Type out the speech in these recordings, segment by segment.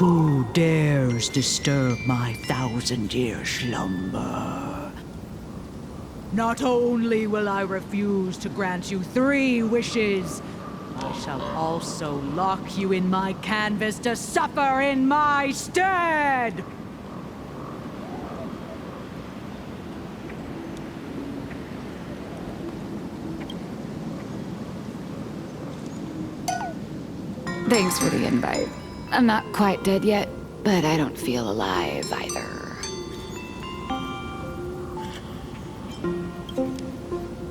Who dares disturb my 1,000-year slumber? Not only will I refuse to grant you 3 wishes, I shall also lock you in my canvas to suffer in my stead! Thanks for the invite. I'm not quite dead yet, but I don't feel alive either.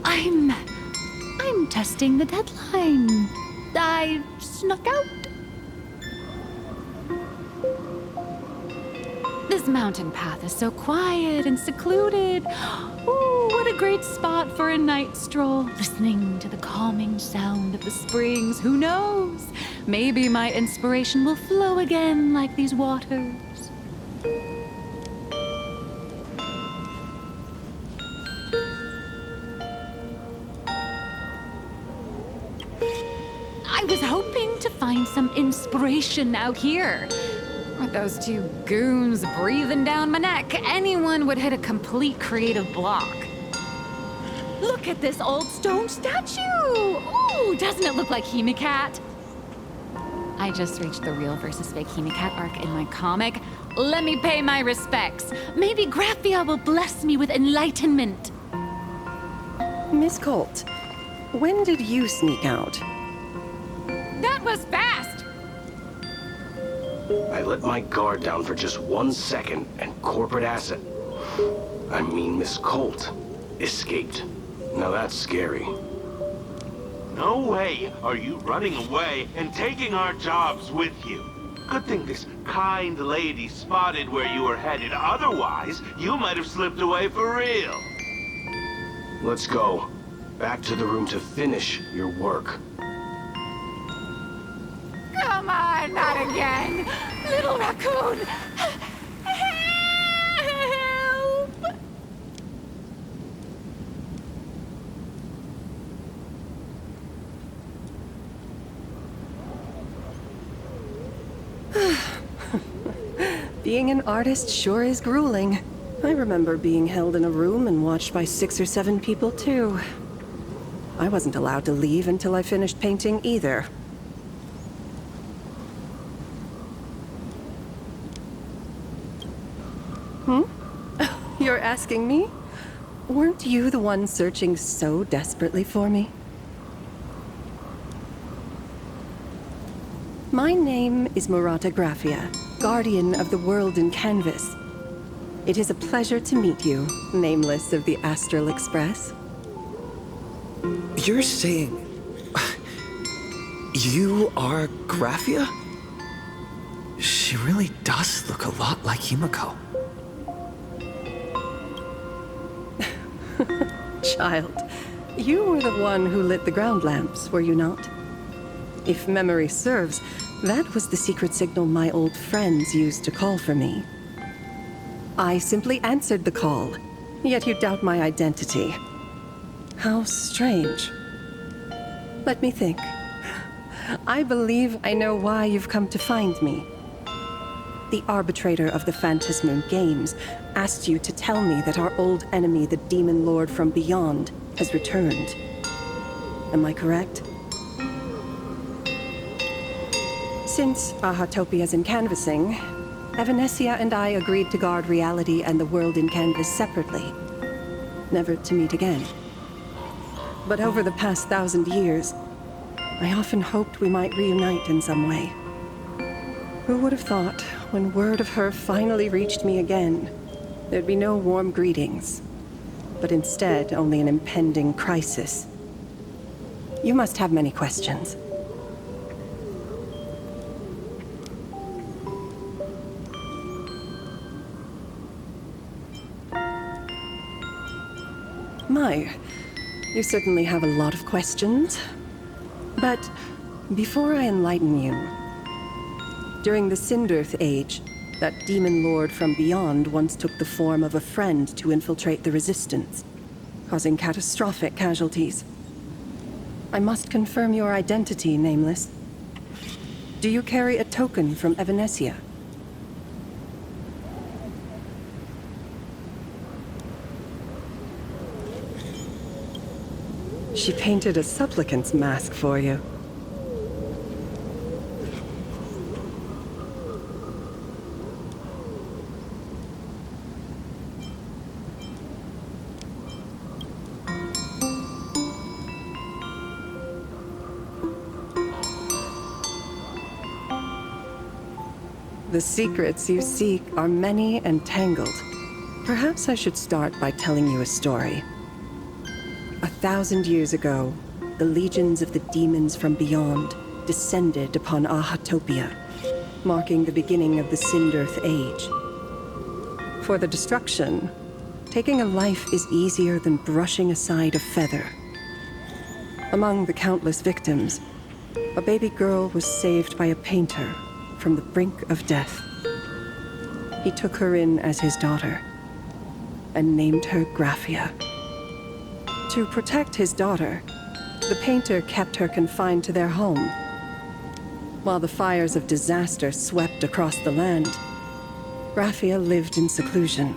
I'm testing the deadline. I snuck out. This mountain path is so quiet and secluded. Ooh, what a great spot for a night stroll. Listening to the calming sound of the springs. Who knows? Maybe my inspiration will flow again like these waters. I was hoping to find some inspiration out here. With those 2 goons breathing down my neck, anyone would hit a complete creative block. Look at this old stone statue! Ooh, doesn't it look like Hemicat? I just reached the real versus fake Hemicat arc in my comic. Let me pay my respects. Maybe Graphia will bless me with enlightenment. Miss Colt, when did you sneak out? That was fast! I let my guard down for just 1 second, and corporate asset, I mean Miss Colt, escaped. Now that's scary. No way are you running away and taking our jobs with you. Good thing this kind lady spotted where you were headed. Otherwise, you might have slipped away for real. Let's go. Back to the room to finish your work. Come on, not again! Little raccoon! Help! Being an artist sure is grueling. I remember being held in a room and watched by 6 or 7 people, too. I wasn't allowed to leave until I finished painting either. You're asking me? Weren't you the one searching so desperately for me? My name is Murata Graphia, guardian of the world in canvas. It is a pleasure to meet you, nameless of the Astral Express. You're saying... you are Graphia? She really does look a lot like Himiko. Child, you were the one who lit the ground lamps, were you not? If memory serves, that was the secret signal my old friends used to call for me. I simply answered the call, yet you doubt my identity. How strange. Let me think. I believe I know why you've come to find me. The arbitrator of the Phantasmoon Games asked you to tell me that our old enemy, the Demon Lord from Beyond, has returned. Am I correct? Since Ahatopia's in canvassing, Evanesia and I agreed to guard reality and the world in canvas separately, never to meet again. But over the past 1,000 years, I often hoped we might reunite in some way. Who would have thought, when word of her finally reached me again, there'd be no warm greetings, but instead only an impending crisis. You must have many questions. My, you certainly have a lot of questions. But before I enlighten you, during the Cinderth Age, that demon lord from beyond once took the form of a friend to infiltrate the Resistance, causing catastrophic casualties. I must confirm your identity, Nameless. Do you carry a token from Evanesia? She painted a supplicant's mask for you. The secrets you seek are many and tangled. Perhaps I should start by telling you a story. 1,000 years ago, the legions of the demons from beyond descended upon Ahatopia, marking the beginning of the Sindirth Age. For the destruction, taking a life is easier than brushing aside a feather. Among the countless victims, a baby girl was saved by a painter from the brink of death. He took her in as his daughter and named her Graphia. To protect his daughter, the painter kept her confined to their home. While the fires of disaster swept across the land, Graphia lived in seclusion.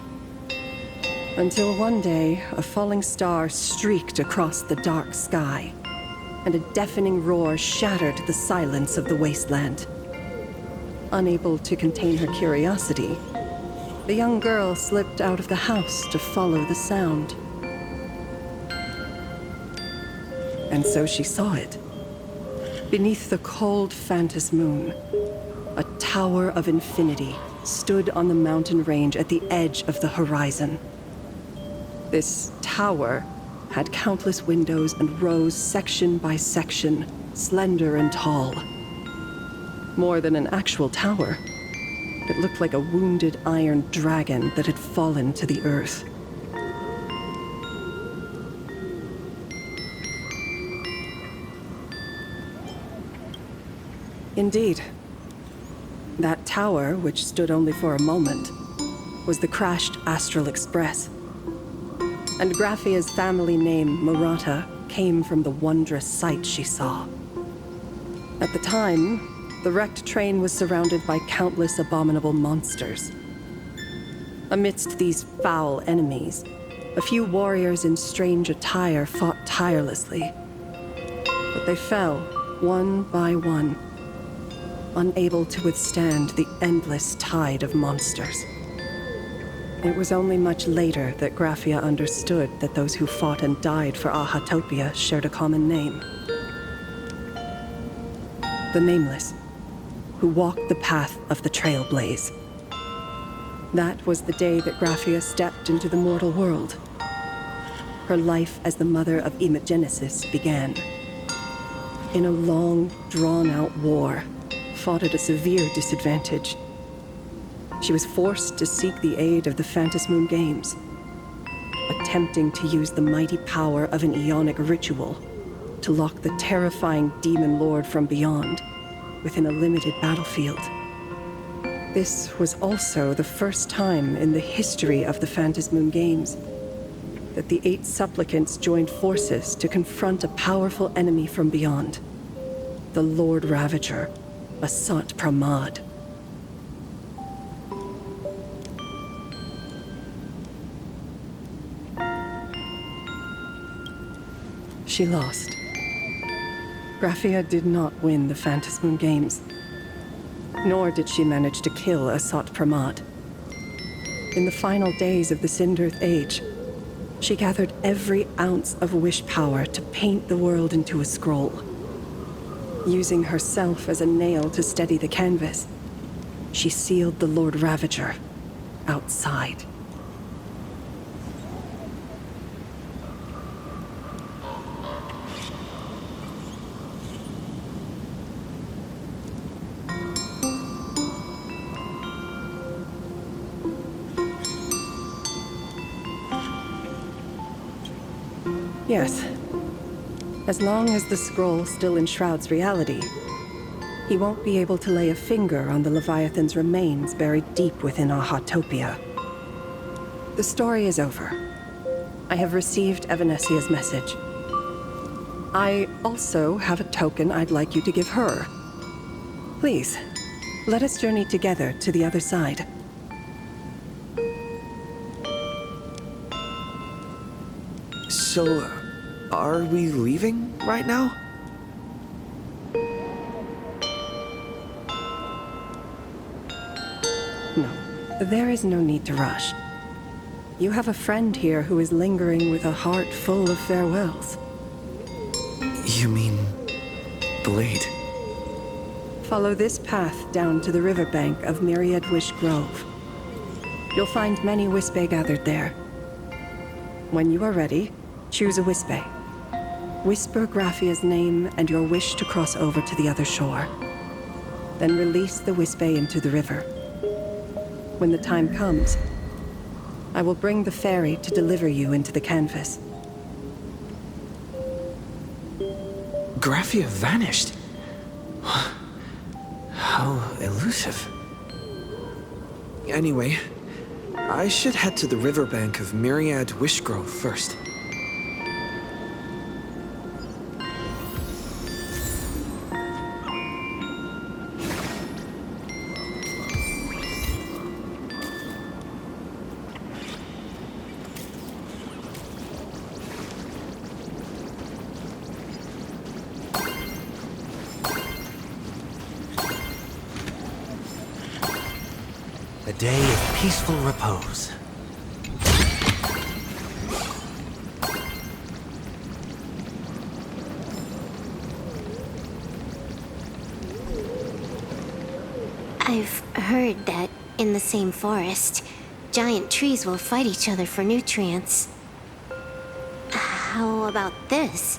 Until one day, a falling star streaked across the dark sky, and a deafening roar shattered the silence of the wasteland. Unable to contain her curiosity, the young girl slipped out of the house to follow the sound. And so she saw it. Beneath the cold Phantas moon, a tower of infinity stood on the mountain range at the edge of the horizon. This tower had countless windows and rose section by section, slender and tall. More than an actual tower, it looked like a wounded iron dragon that had fallen to the earth. Indeed. That tower, which stood only for a moment, was the crashed Astral Express. And Graphia's family name, Murata, came from the wondrous sight she saw. At the time, the wrecked train was surrounded by countless abominable monsters. Amidst these foul enemies, a few warriors in strange attire fought tirelessly. But they fell, one by one, unable to withstand the endless tide of monsters. It was only much later that Graphia understood that those who fought and died for Ahatopia shared a common name. The Nameless, who walked the path of the Trailblaze. That was the day that Graphia stepped into the mortal world. Her life as the mother of Imogenesis began. In a long, drawn-out war, fought at a severe disadvantage. She was forced to seek the aid of the Phantas Moon Games, attempting to use the mighty power of an Ionic ritual to lock the terrifying demon lord from beyond within a limited battlefield. This was also the first time in the history of the Phantas Moon Games that the 8 supplicants joined forces to confront a powerful enemy from beyond, the Lord Ravager, Asat Pramad. She lost. Graphia did not win the Phantas Moon Games, nor did she manage to kill Asat Pramad. In the final days of the Sindirth Age, she gathered every ounce of wish power to paint the world into a scroll. Using herself as a nail to steady the canvas, she sealed the Lord Ravager outside. Yes. As long as the scroll still enshrouds reality, he won't be able to lay a finger on the Leviathan's remains buried deep within Ahatopia. The story is over. I have received Evanesia's message. I also have a token I'd like you to give her. Please, let us journey together to the other side. So, Are we leaving right now? No, there is no need to rush. You have a friend here who is lingering with a heart full of farewells. You mean... Blade? Follow this path down to the riverbank of Myriad Wish Grove. You'll find many Wispe gathered there. When you are ready, choose a Wispe. Whisper Graphia's name and your wish to cross over to the other shore. Then release the Wispe into the river. When the time comes, I will bring the ferry to deliver you into the canvas. Graphia vanished. How elusive. Anyway, I should head to the riverbank of Myriad Wishgrove first. A day of peaceful repose. I've heard that in the same forest, giant trees will fight each other for nutrients. How about this?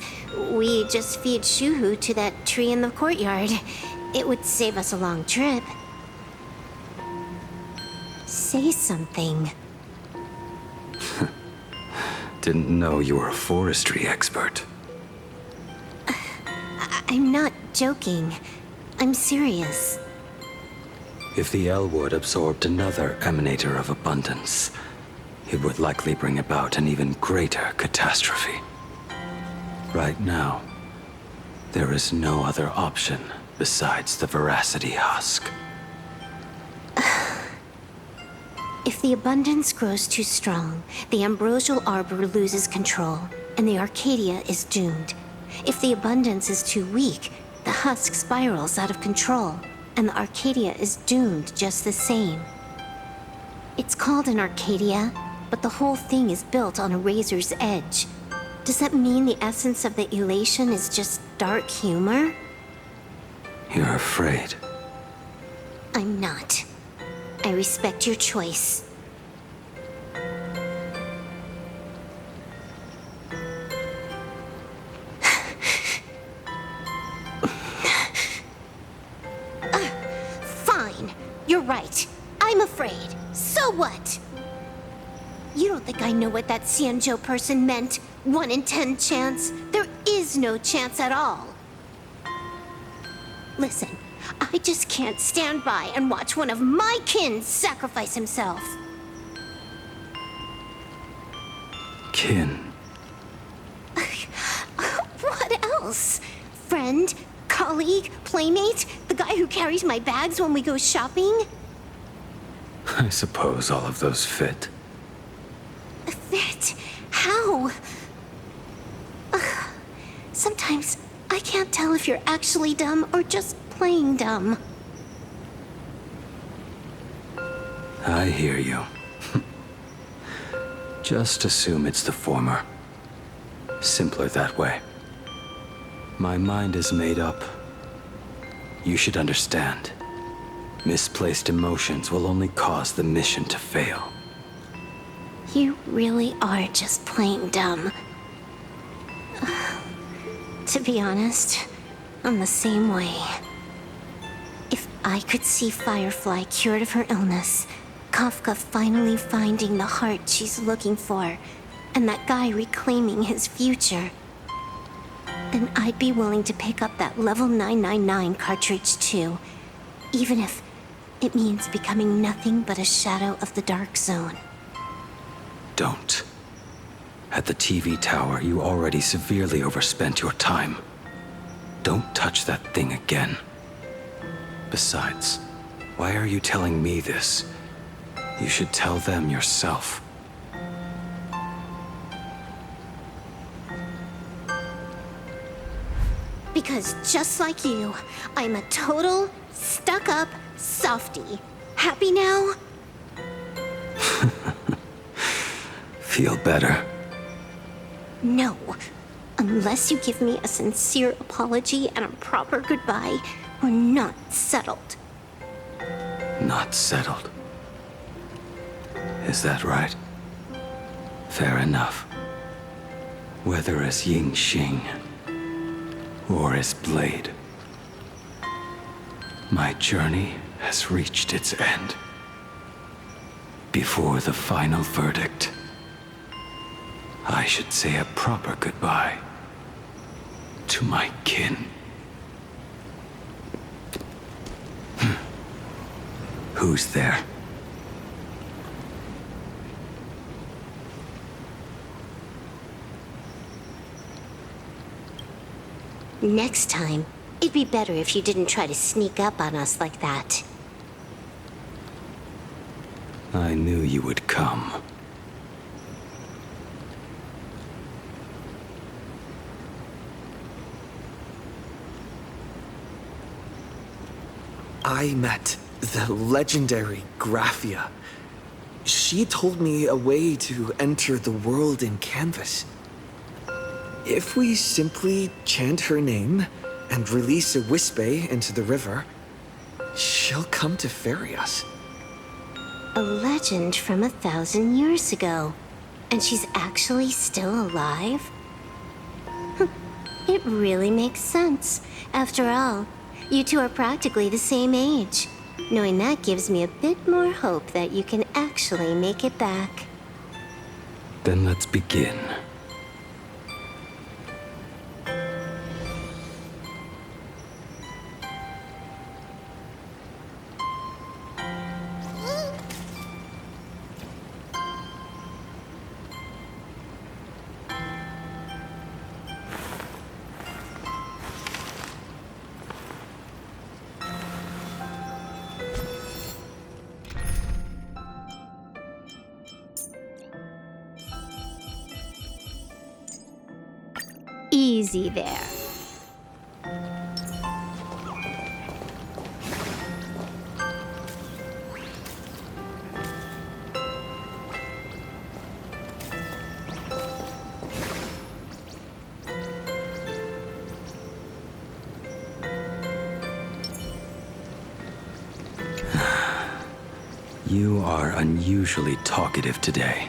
We just feed Shuhu to that tree in the courtyard. It would save us a long trip. Say something. Didn't know you were a forestry expert. I'm not joking. I'm serious. If the Elwood absorbed another emanator of abundance, it would likely bring about an even greater catastrophe. Right now, there is no other option besides the Veracity Husk. If the abundance grows too strong, the Ambrosial Arbor loses control, and the Arcadia is doomed. If the abundance is too weak, the husk spirals out of control, and the Arcadia is doomed just the same. It's called an Arcadia, but the whole thing is built on a razor's edge. Does that mean the essence of the elation is just dark humor? You're afraid. I'm not. I respect your choice. Fine. You're right. I'm afraid. So what? You don't think I know what that Xianzhou person meant? 1 in 10 chance? There is no chance at all. Listen. I just can't stand by and watch one of my kin sacrifice himself. Kin. What else? Friend? Colleague? Playmate? The guy who carries my bags when we go shopping? I suppose all of those fit. Fit? How? Sometimes I can't tell if you're actually dumb or just playing dumb. I hear you. Just assume it's the former. Simpler that way. My mind is made up. You should understand. Misplaced emotions will only cause the mission to fail. You really are just plain dumb. To be honest, I'm the same way. If I could see Firefly cured of her illness, Kafka finally finding the heart she's looking for, and that guy reclaiming his future, then I'd be willing to pick up that level 999 cartridge too, even if it means becoming nothing but a shadow of the Dark Zone. Don't. At the TV tower, you already severely overspent your time. Don't touch that thing again. Besides, why are you telling me this? You should tell them yourself. Because just like you, I'm a total stuck-up softie. Happy now? Feel better? No. Unless you give me a sincere apology and a proper goodbye, we're not settled. Not settled. Is that right? Fair enough. Whether as Ying Xing or as Blade, my journey has reached its end. Before the final verdict, I should say a proper goodbye to my kin. Who's there? Next time, it'd be better if you didn't try to sneak up on us like that. I knew you would come. I met the legendary Graphia. She told me a way to enter the world in canvas. If we simply chant her name and release a Wispe into the river, she'll come to ferry us. A legend from 1,000 years ago. And she's actually still alive? It really makes sense. After all, you two are practically the same age. Knowing that gives me a bit more hope that you can actually make it back. Then let's begin. Easy there. You are unusually talkative today.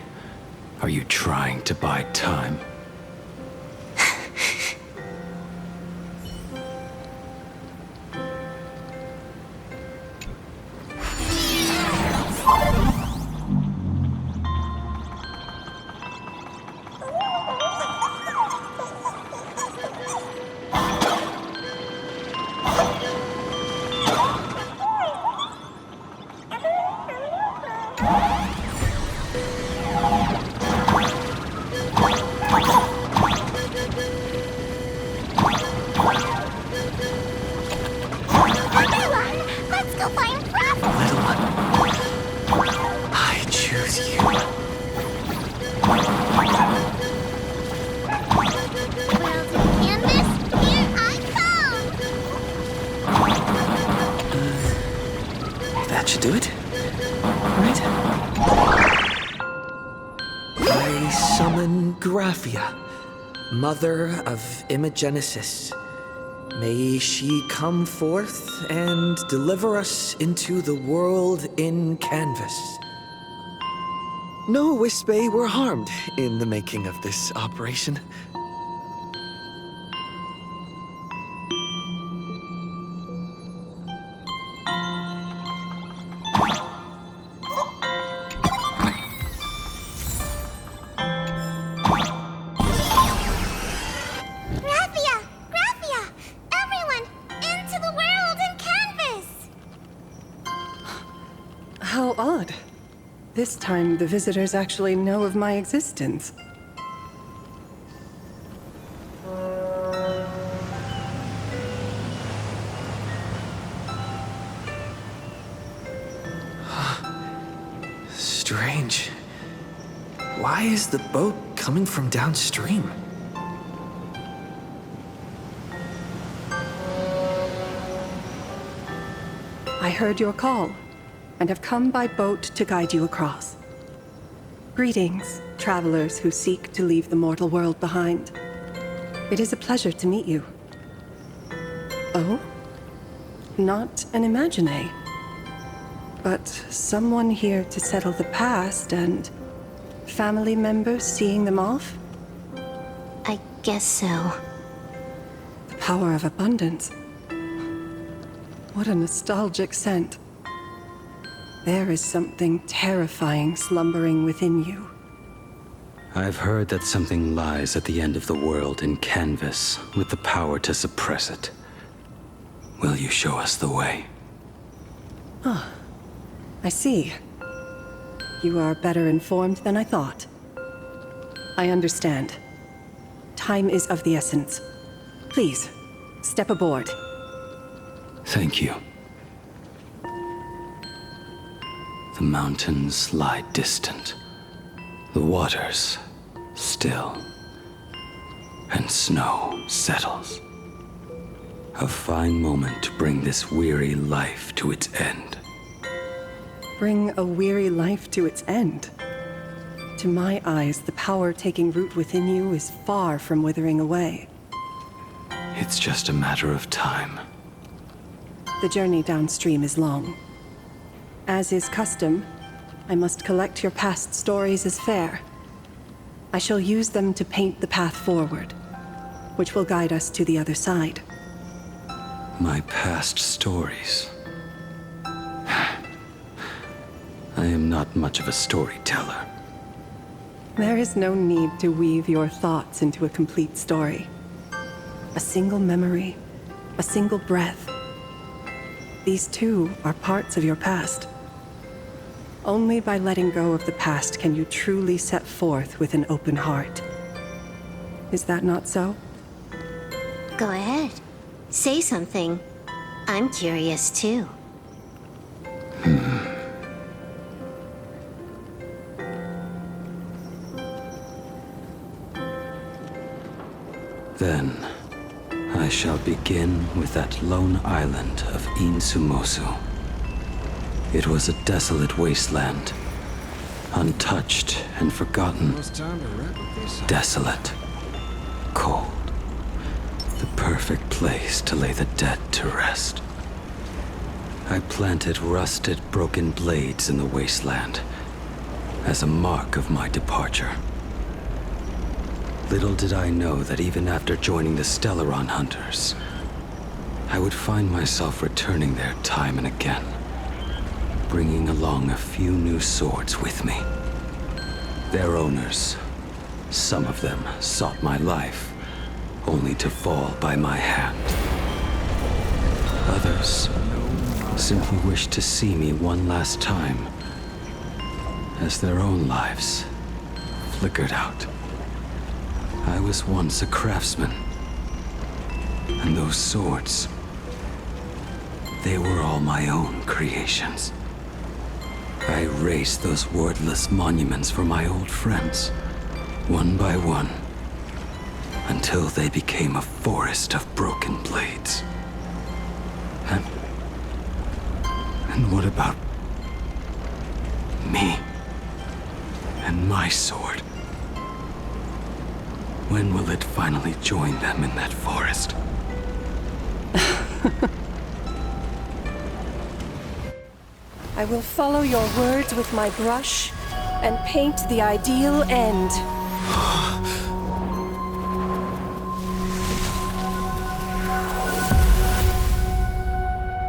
Are you trying to buy time? That should do it, right? I summon Graphia, mother of Imogenesis. May she come forth and deliver us into the world in canvas. No Wispe were harmed in the making of this operation. How odd. This time, the visitors actually know of my existence. Strange. Why is the boat coming from downstream? I heard your call, and have come by boat to guide you across. Greetings, travelers who seek to leave the mortal world behind. It is a pleasure to meet you. Oh? Not an imagine, but someone here to settle the past and family members seeing them off? I guess so. The power of abundance. What a nostalgic scent. There is something terrifying slumbering within you. I've heard that something lies at the end of the world in Canvas with the power to suppress it. Will you show us the way? I see. You are better informed than I thought. I understand. Time is of the essence. Please, step aboard. Thank you. The mountains lie distant. The waters still. And snow settles. A fine moment to bring this weary life to its end. Bring a weary life to its end. To my eyes, the power taking root within you is far from withering away. It's just a matter of time. The journey downstream is long. As is custom, I must collect your past stories as fare. I shall use them to paint the path forward, which will guide us to the other side. My past stories. I am not much of a storyteller. There is no need to weave your thoughts into a complete story. A single memory, a single breath. These too are parts of your past. Only by letting go of the past can you truly set forth with an open heart. Is that not so? Go ahead. Say something. I'm curious too. Then, I shall begin with that lone island of Insumosu. It was a desolate wasteland, untouched and forgotten. Desolate, cold, the perfect place to lay the dead to rest. I planted rusted, broken blades in the wasteland as a mark of my departure. Little did I know that even after joining the Stellaron Hunters, I would find myself returning there time and again, bringing along a few new swords with me. Their owners, some of them sought my life, only to fall by my hand. Others simply wished to see me one last time, as their own lives flickered out. I was once a craftsman, and those swords, they were all my own creations. I raised those wordless monuments for my old friends, one by one, until they became a forest of broken blades. And what about me and my sword? When will it finally join them in that forest? I will follow your words with my brush and paint the ideal end.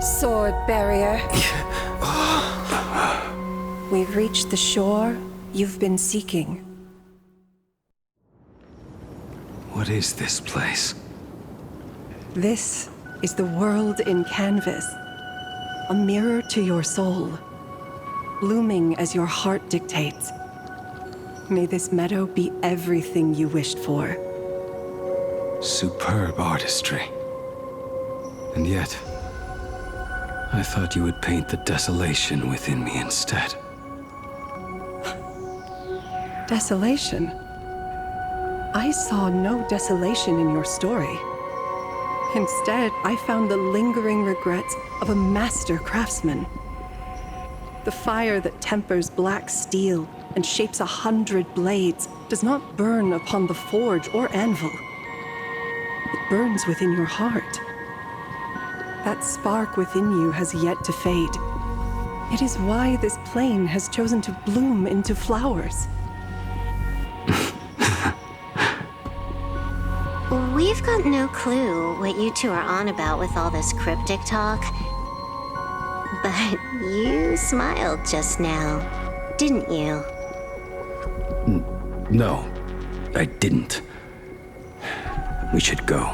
Sword barrier. We've reached the shore you've been seeking. What is this place? This is the world in canvas. A mirror to your soul, blooming as your heart dictates. May this meadow be everything you wished for. Superb artistry. And yet, I thought you would paint the desolation within me instead. Desolation? I saw no desolation in your story. Instead, I found the lingering regrets of a master craftsman. The fire that tempers black steel and shapes 100 blades does not burn upon the forge or anvil. It burns within your heart. That spark within you has yet to fade. It is why this plane has chosen to bloom into flowers. We've got no clue what you two are on about with all this cryptic talk. But you smiled just now, didn't you? No, I didn't. We should go.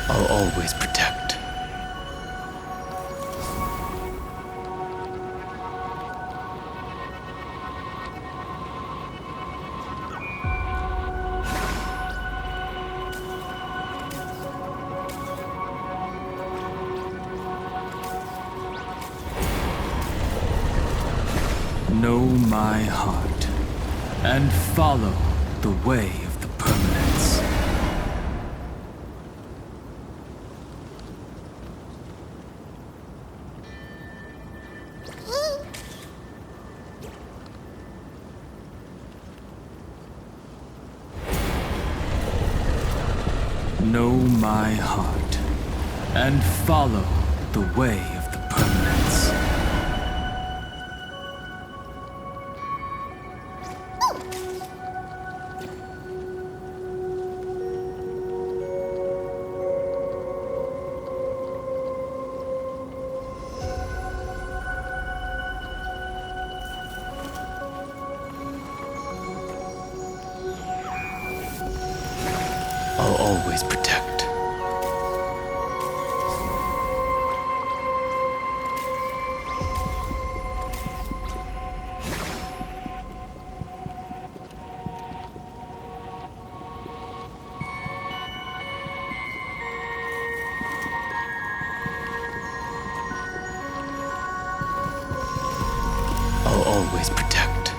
I'll always protect. Know my heart, and follow the way of the permanence. Know my heart, and follow the way of the permanence. I'll always protect. I'll always protect.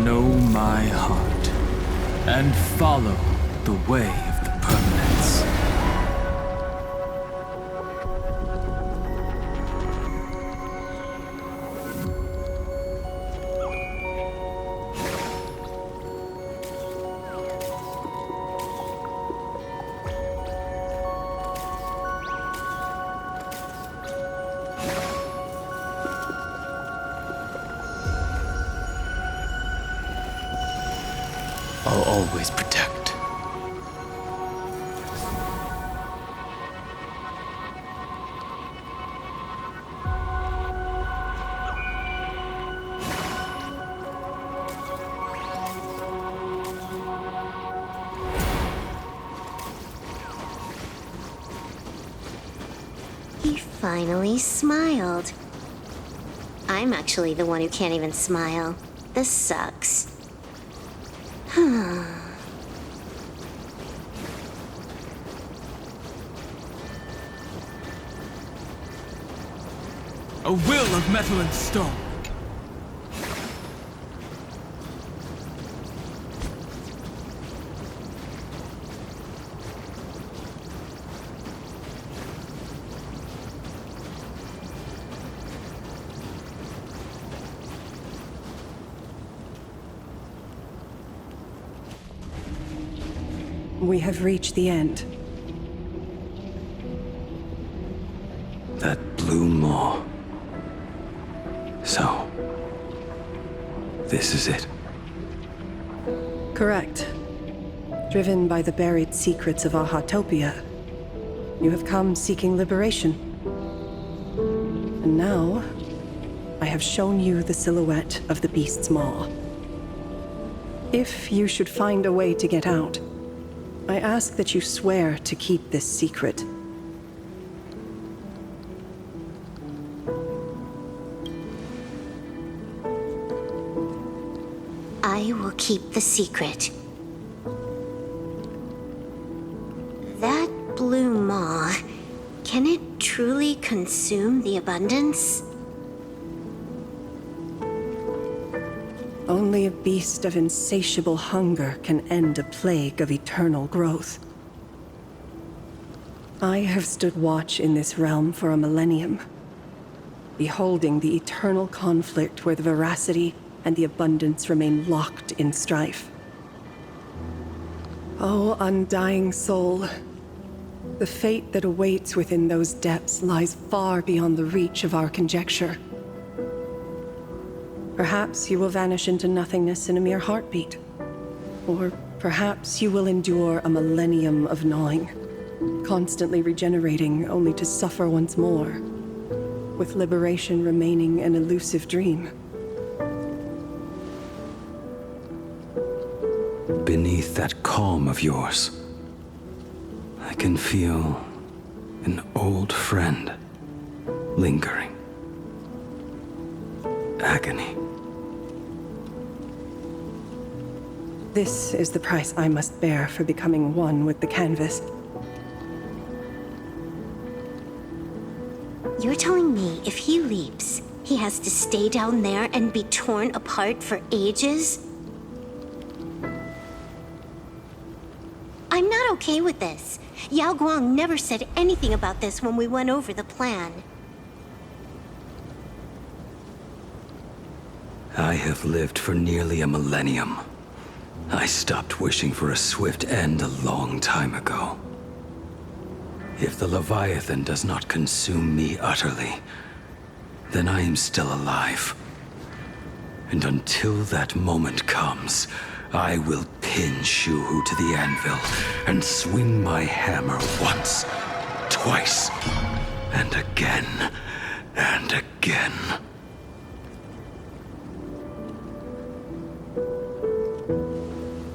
Know my heart, and follow the way of the permanence. I'll always protect. He finally smiled. I'm actually the one who can't even smile. This sucks. A will of metal and stone. We have reached the end. That blue maw. So, this is it. Correct. Driven by the buried secrets of Ahatopia, you have come seeking liberation. And now, I have shown you the silhouette of the beast's maw. If you should find a way to get out, I ask that you swear to keep this secret. I will keep the secret. That blue maw, can it truly consume the abundance? Only a beast of insatiable hunger can end a plague of eternal growth. I have stood watch in this realm for a millennium, beholding the eternal conflict where the veracity and the abundance remain locked in strife. Oh, undying soul, the fate that awaits within those depths lies far beyond the reach of our conjecture. Perhaps you will vanish into nothingness in a mere heartbeat. Or perhaps you will endure a millennium of gnawing, constantly regenerating only to suffer once more, with liberation remaining an elusive dream. Beneath that calm of yours, I can feel an old friend lingering. Agony. This is the price I must bear for becoming one with the canvas. You're telling me if he leaps, he has to stay down there and be torn apart for ages? I'm not okay with this. Yao Guang never said anything about this when we went over the plan. I have lived for nearly a millennium. I stopped wishing for a swift end a long time ago. If the Leviathan does not consume me utterly, then I am still alive. And until that moment comes, I will pin Shuhu to the anvil and swing my hammer once, twice, and again, and again.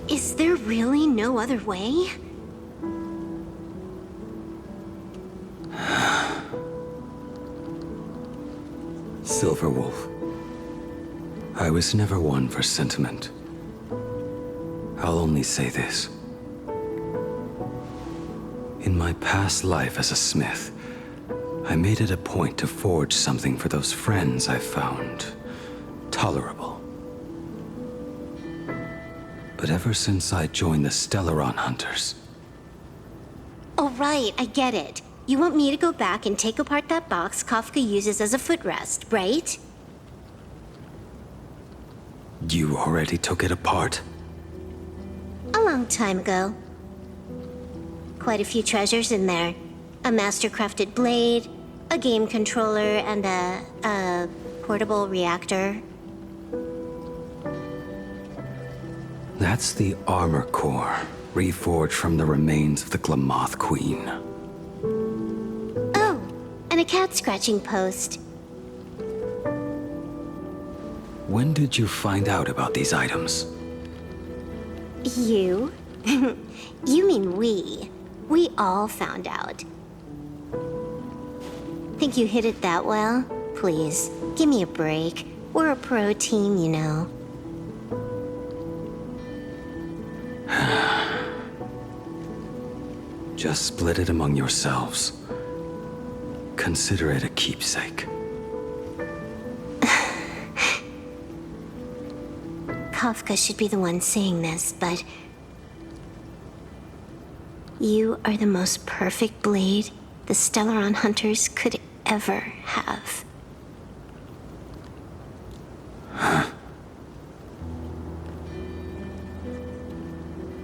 Is there really no other way? Silverwolf, I was never one for sentiment. I'll only say this. In my past life as a smith, I made it a point to forge something for those friends I found tolerable. But ever since I joined the Stellaron Hunters... Oh, right, I get it. You want me to go back and take apart that box Kafka uses as a footrest, right? You already took it apart? A long time ago. Quite a few treasures in there. A master-crafted blade, a game controller, and a portable reactor. That's the armor core, reforged from the remains of the Glamoth Queen. Oh, and a cat-scratching post. When did you find out about these items? You? You mean we. We all found out. Think you hid it that well? Please, give me a break. We're a pro team, you know. Just split it among yourselves. Consider it a keepsake. Kafka should be the one saying this, but... You are the most perfect blade the Stellaron Hunters could ever have.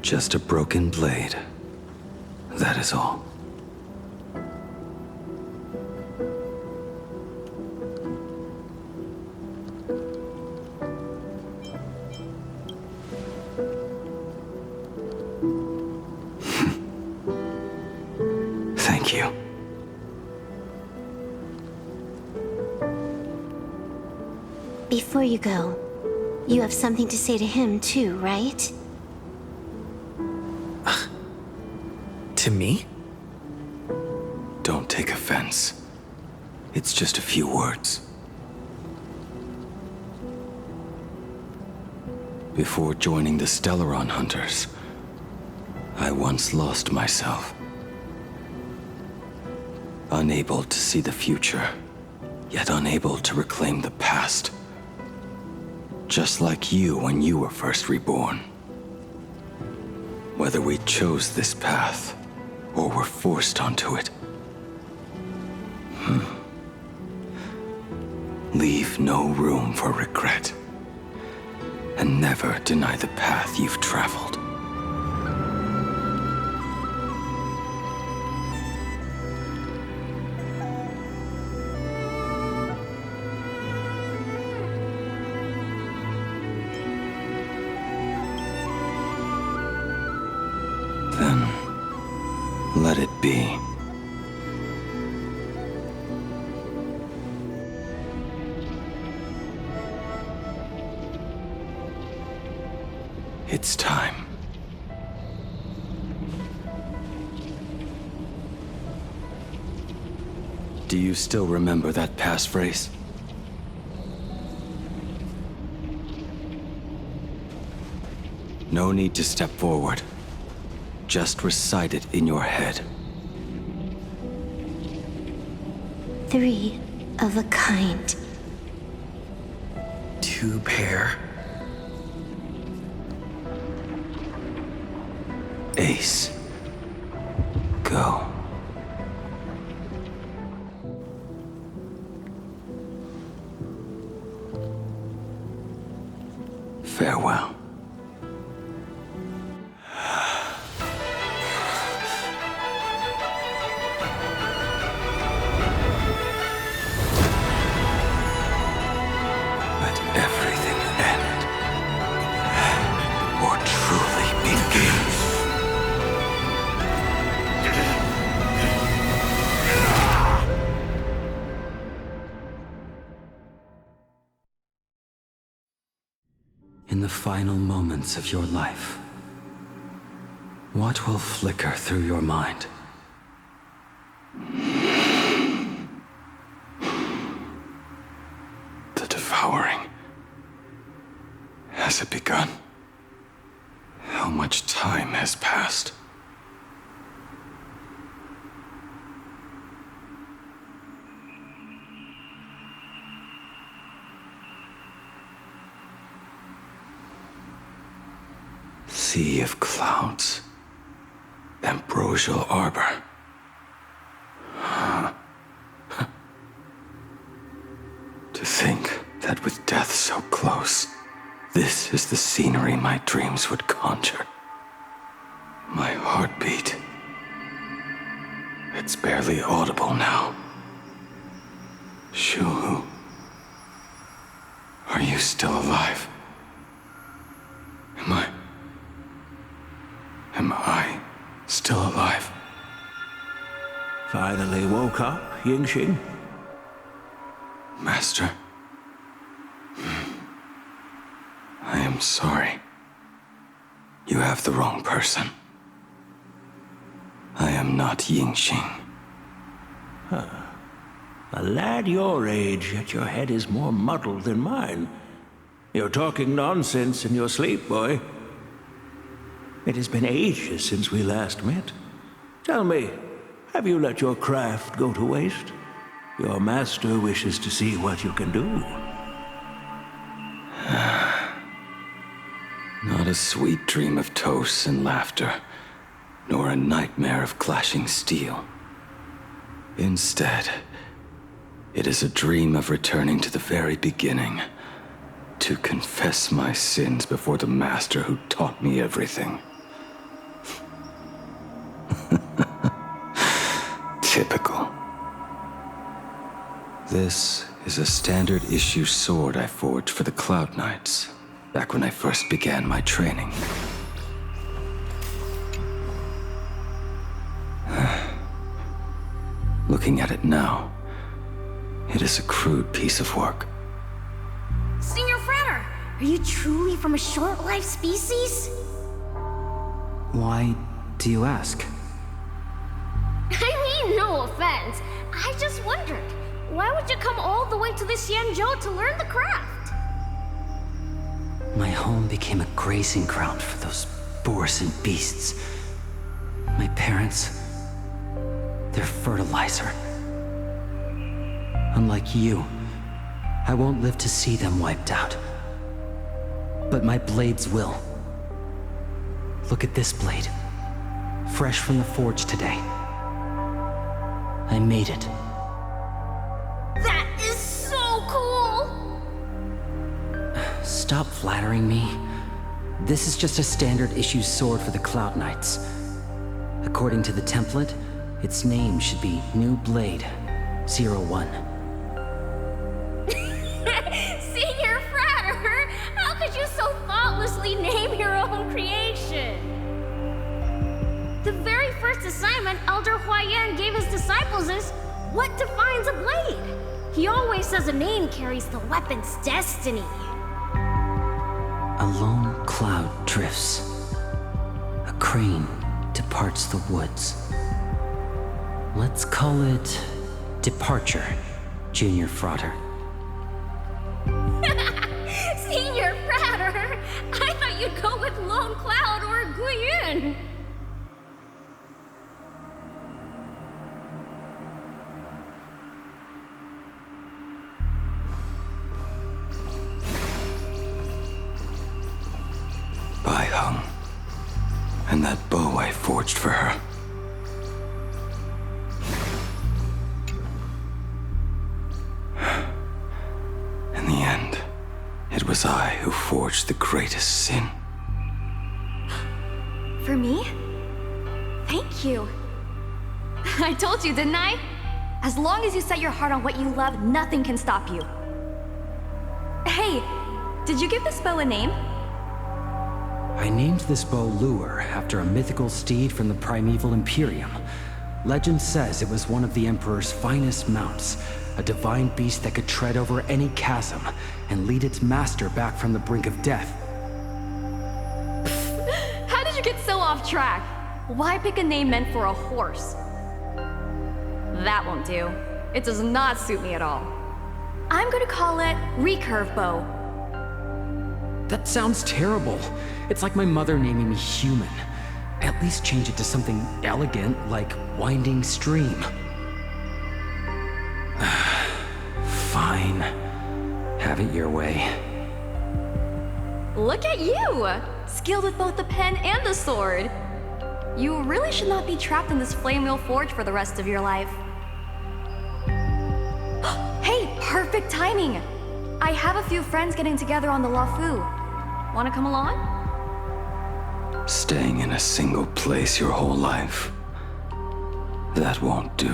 Just a broken blade. That is all. Thank you. Before you go, you have something to say to him too, right? To me? Don't take offense. It's just a few words. Before joining the Stellaron Hunters, I once lost myself. Unable to see the future, yet unable to reclaim the past. Just like you when you were first reborn. Whether we chose this path, or were forced onto it. Leave no room for regret. And never deny the path you've traveled. Then, let it be. It's time. Do you still remember that passphrase? No need to step forward. Just recite it in your head. 3 of a kind. 2 pair. Ace. Go. Farewell. Let everything end. Or truly begin. In the final moments of your life, what will flicker through your mind? The devouring. Has it begun? How much time has passed? Sea of clouds. Ambrosial arbor. To think that with death so close, this is the scenery my dreams would conjure. My heartbeat. It's barely audible now. Shuhu. Are you still alive? Am I still alive? Finally woke up, Yingxing? Master. I am sorry. You have the wrong person. I am not Yingxing. A lad your age, yet your head is more muddled than mine. You're talking nonsense in your sleep, boy. It has been ages since we last met. Tell me, have you let your craft go to waste? Your master wishes to see what you can do. Not a sweet dream of toasts and laughter, nor a nightmare of clashing steel. Instead, it is a dream of returning to the very beginning, to confess my sins before the master who taught me everything. Typical. This is a standard issue sword I forged for the Cloud Knights, back when I first began my training. Looking at it now, it is a crude piece of work. Are you truly from a short-lived species? Why do you ask? I mean, no offense. I just wondered, why would you come all the way to the Xianzhou to learn the craft? My home became a grazing ground for those boars and beasts. My parents, they're fertilizer. Unlike you, I won't live to see them wiped out. But my blades will. Look at this blade. Fresh from the forge today. I made it. That is so cool! Stop flattering me. This is just a standard issue sword for the Cloud Knights. According to the template, its name should be New Blade 01. Senior Frater, how could you so thoughtlessly name your own creation? The very first assignment Elder Huayan gave his disciples is, what defines a blade? He always says a name carries the weapon's destiny. A lone cloud drifts. A crane departs the woods. Let's call it Departure, Junior Frater. Senior Frater, I thought you'd go with Lone Cloud or Guiyun. Bai Hung. And that bow I forged for her. In the end, it was I who forged the greatest sin. For me? Thank you. I told you, didn't I? As long as you set your heart on what you love, nothing can stop you. Hey, did you give this bow a name? I named this bow Lure after a mythical steed from the primeval Imperium. Legend says it was one of the Emperor's finest mounts, a divine beast that could tread over any chasm and lead its master back from the brink of death. How did you get so off track? Why pick a name meant for a horse? That won't do. It does not suit me at all. I'm gonna call it Recurve Bow. That sounds terrible. It's like my mother naming me Human. At least change it to something elegant, like Winding Stream. Fine. Have it your way. Look at you! Skilled with both the pen and the sword. You really should not be trapped in this flame wheel forge for the rest of your life. Hey, perfect timing! I have a few friends getting together on the Luofu. Wanna come along? Staying in a single place your whole life. That won't do.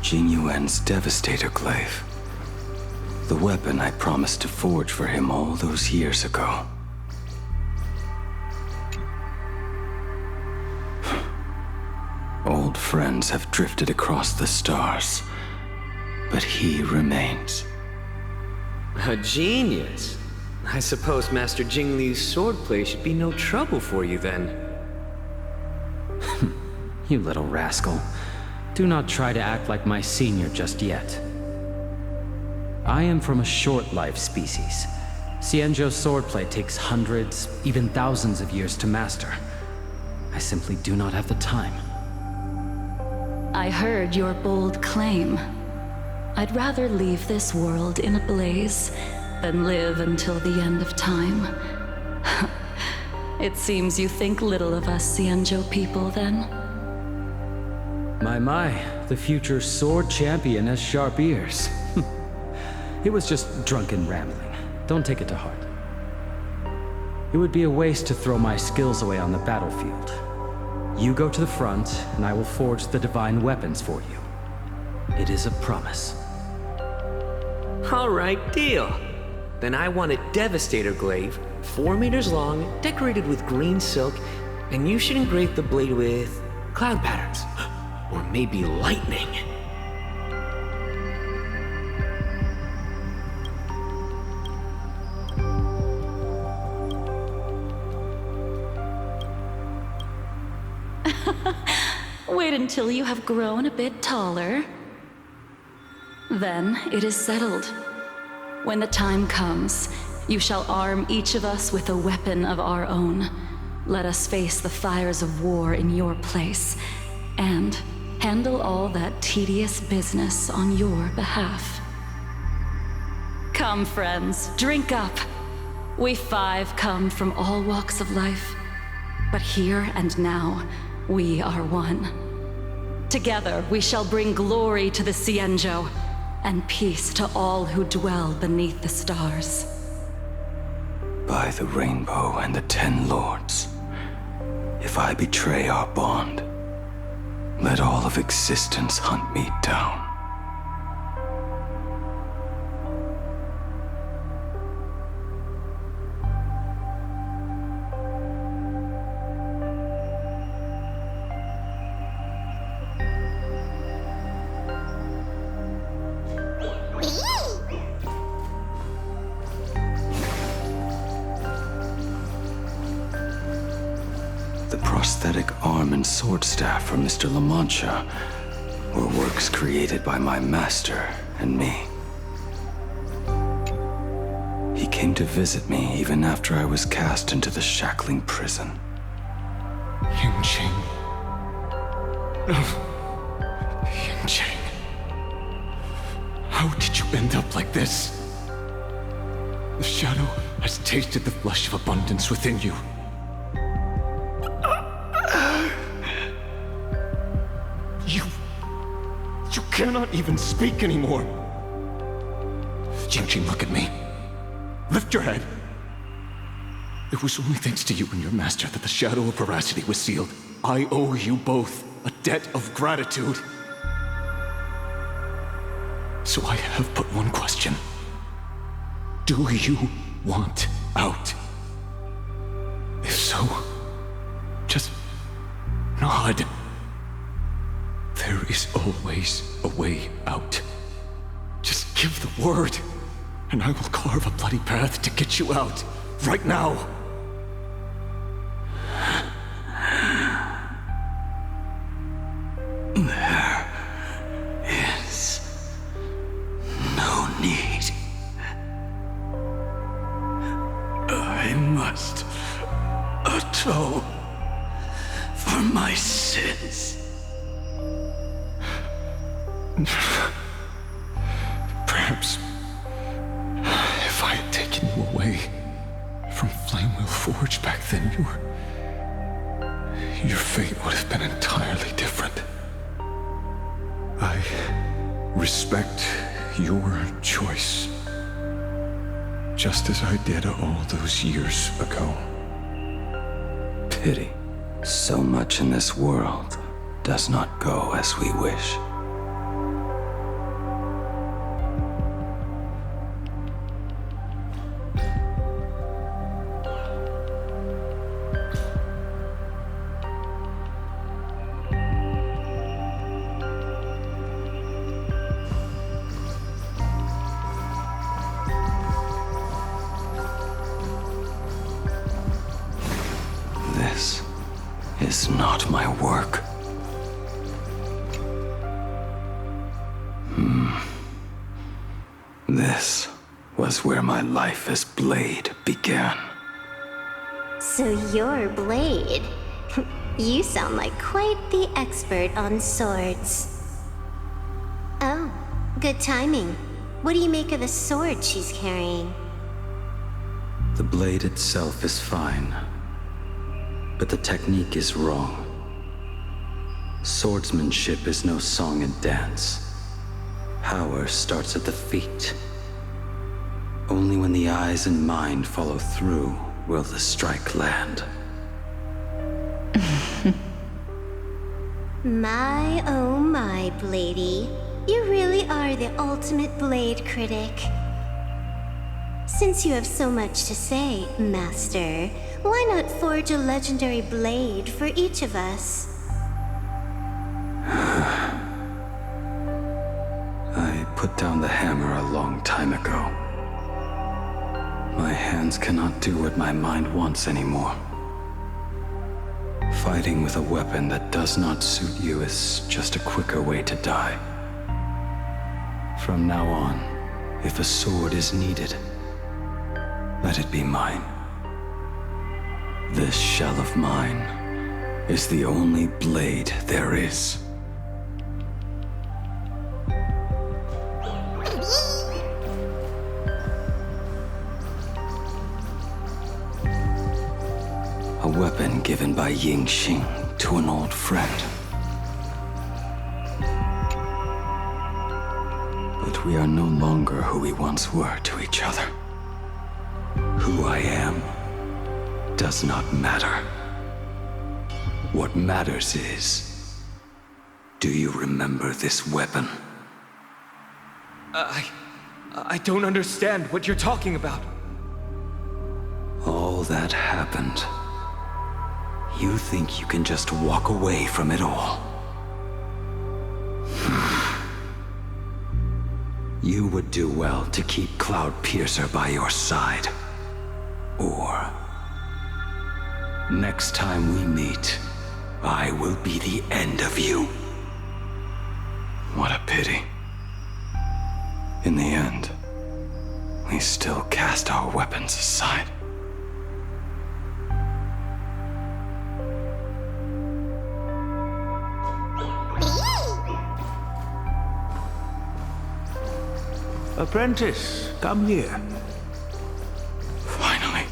Jing Yuan's Devastator Glaive. The weapon I promised to forge for him all those years ago. Old friends have drifted across the stars, but he remains. A genius. I suppose Master Jing Liu's swordplay should be no trouble for you then. You little rascal. Do not try to act like my senior just yet. I am from a short-lived species. Xianzhou swordplay takes hundreds, even thousands of years to master. I simply do not have the time. I heard your bold claim. I'd rather leave this world in a blaze than live until the end of time. It seems you think little of us Xianzhou people, then? My, the future sword champion has sharp ears. It was just drunken rambling. Don't take it to heart. It would be a waste to throw my skills away on the battlefield. You go to the front, and I will forge the divine weapons for you. It is a promise. Alright, deal. Then I want a Devastator glaive, 4 meters long, decorated with green silk, and you should engrave the blade with cloud patterns. Or maybe lightning. Wait until you have grown a bit taller. Then it is settled. When the time comes, you shall arm each of us with a weapon of our own. Let us face the fires of war in your place, and handle all that tedious business on your behalf. Come, friends, drink up. We 5 come from all walks of life, but here and now, we are one. Together, we shall bring glory to the Cienjo, and peace to all who dwell beneath the stars. By the rainbow and the 10 lords, if I betray our bond, let all of existence hunt me down. The prosthetic arm and sword staff from Mr. La Mancha were works created by my master and me. He came to visit me even after I was cast into the shackling prison. Yunqing. Yunqing. How did you end up like this? The shadow has tasted the flesh of abundance within you. You cannot even speak anymore. Yunqing, look at me. Lift your head. It was only thanks to you and your master that the shadow of veracity was sealed. I owe you both a debt of gratitude. So I have but one question. Do you want out? If so, just nod. There is always a way out. Just give the word, and I will carve a bloody path to get you out, right now. There is no need. I must atone for my sins. Perhaps if I had taken you away from Flamewheel Forge back then, your fate would have been entirely different. I respect your choice, just as I did all those years ago. Pity. So much in this world does not go as we wish. This is not my work. This was where my life as Blade began. So you're Blade. You sound like quite the expert on swords. Oh, good timing. What do you make of the sword she's carrying? The blade itself is fine, but the technique is wrong. Swordsmanship is no song and dance. Power starts at the feet. Only when the eyes and mind follow through will the strike land. My, oh my, Bladey. You really are the ultimate blade critic. Since you have so much to say, Master, why not forge a legendary blade for each of us? I put down the hammer a long time ago. My hands cannot do what my mind wants anymore. Fighting with a weapon that does not suit you is just a quicker way to die. From now on, if a sword is needed, let it be mine. This shell of mine is the only blade there is. A weapon given by Ying Xing to an old friend. But we are no longer who we once were to each other. Who I am does not matter. What matters is, do you remember this weapon? I don't understand what you're talking about. All that happened. You think you can just walk away from it all? You would do well to keep Cloud Piercer by your side. Or, next time we meet, I will be the end of you. What a pity. In the end, we still cast our weapons aside. Apprentice, come here. Finally.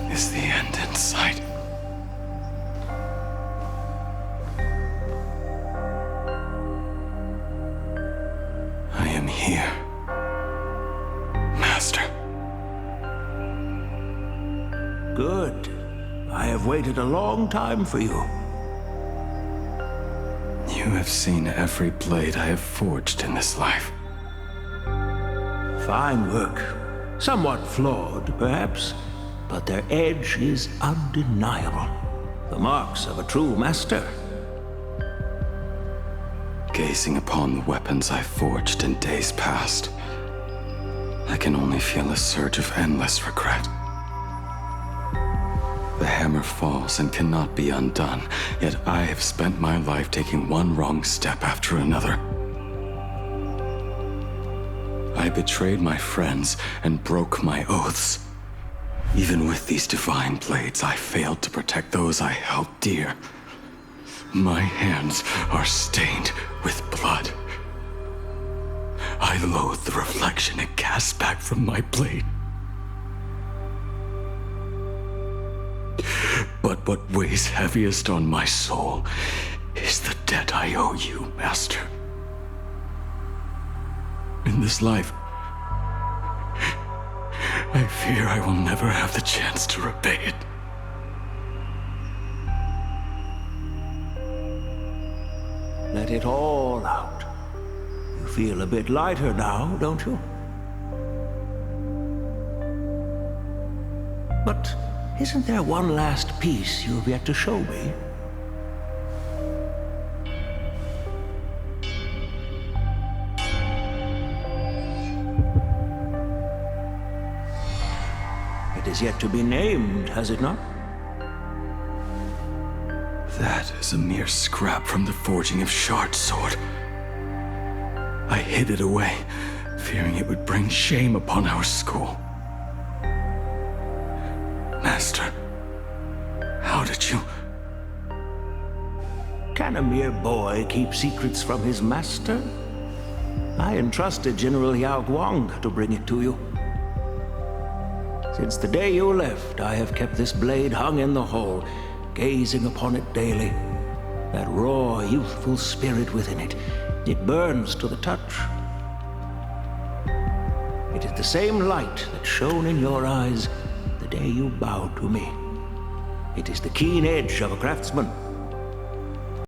Is the end in sight? I am here, Master. Good. I have waited a long time for you. You have seen every blade I have forged in this life. Fine work. Somewhat flawed, perhaps, but their edge is undeniable. The marks of a true master. Gazing upon the weapons I forged in days past, I can only feel a surge of endless regret. The hammer falls and cannot be undone, yet I have spent my life taking one wrong step after another. I betrayed my friends and broke my oaths. Even with these divine blades, I failed to protect those I held dear. My hands are stained with blood. I loathe the reflection it casts back from my blade. But what weighs heaviest on my soul is the debt I owe you, Master. In this life, I fear I will never have the chance to repay it. Let it all out. You feel a bit lighter now, don't you? But isn't there one last piece you've yet to show me? It is yet to be named, has it not? That is a mere scrap from the forging of Shard's sword. I hid it away, fearing it would bring shame upon our school. Master, how did you... Can a mere boy keep secrets from his master? I entrusted General Yao Guang to bring it to you. Since the day you left, I have kept this blade hung in the hall, gazing upon it daily. That raw, youthful spirit within it, it burns to the touch. It is the same light that shone in your eyes the day you bowed to me. It is the keen edge of a craftsman,